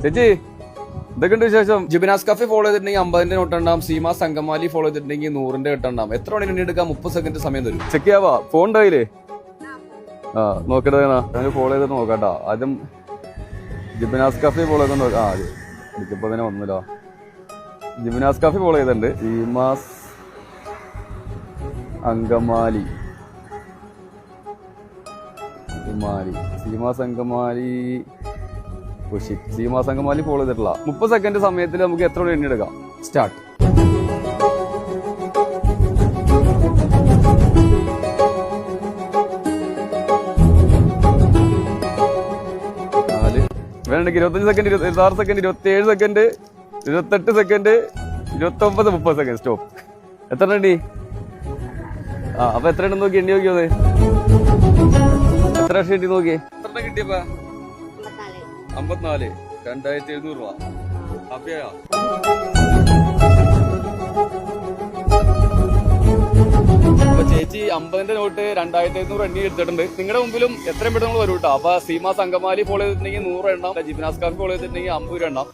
ചേച്ചി എന്തൊക്കെയുണ്ട് വിശേഷം? ജിബിനാസ് കഫേ ഫോളോ ചെയ്തിട്ടുണ്ടെങ്കിൽ 50ന്റെ നോട്ടുണ്ടാവും. സീമാസ് അങ്കമാലി ഫോളോ ചെയ്തിട്ടുണ്ടെങ്കിൽ 100ന്റെ കെട്ടുണ്ടാവും. എത്ര മണി എണ്ണി എടുക്കാം? 30 സെക്കൻഡ് സമയം തരും. ചെക്ക് ചെയ്യാവാ? ഫോൺ ഉണ്ടായില്ലേ? ആ നോക്കട്ടെ, ഞാൻ ഫോളോ ചെയ്തിട്ട് നോക്കാട്ടോ. ആദ്യം ജിബിനാസ് കഫേ ഫോളോ ചെയ്തോ. ആ എനിക്കിപ്പോ തന്നെ വന്നല്ലോ. ജിബിനാസ് കഫേ ഫോളോ ചെയ്തിട്ടുണ്ട്. സീമാസ് അങ്കമാലി സീമാസ് അങ്കമാലി സീമാസ് അങ്കമാലി ഫോളോ ചെയ്തിട്ടില്ല. 30 സെക്കൻഡ് സമയത്തിൽ നമുക്ക് എത്ര മണി എണ്ണി എടുക്കാം? സ്റ്റാർട്ട്. വേണമെങ്കിൽ 25 second, 26 second, 27 second, 28 second, 29, 30 second. Stop. എത്ര എണ്ണി? ആ അപ്പൊ എത്ര എണ്ണം നോക്കി എണ്ണി നോക്കിയത്? എത്ര ലക്ഷം എണ്ണി നോക്കി? എത്ര എണ്ണം കിട്ടിയപ്പോ? 54, 2700 രൂപ. ഹാപ്പിയായോ? അപ്പൊ ചേച്ചി 50ന്റെ നോട്ട് 2500 എണ്ണി എടുത്തിട്ടുണ്ട്. നിങ്ങളുടെ മുമ്പിലും എത്രയും പെട്ടെന്ന് നമ്മൾ വരും കേട്ടോ. അപ്പൊ സീമാസ് അങ്കമാലി ഫോളോ ചെയ്തിട്ടുണ്ടെങ്കിൽ 100 എണ്ണം, ജിബിനാസ് കാഫി ഫോളോ ചെയ്തിട്ടുണ്ടെങ്കിൽ 50 എണ്ണം.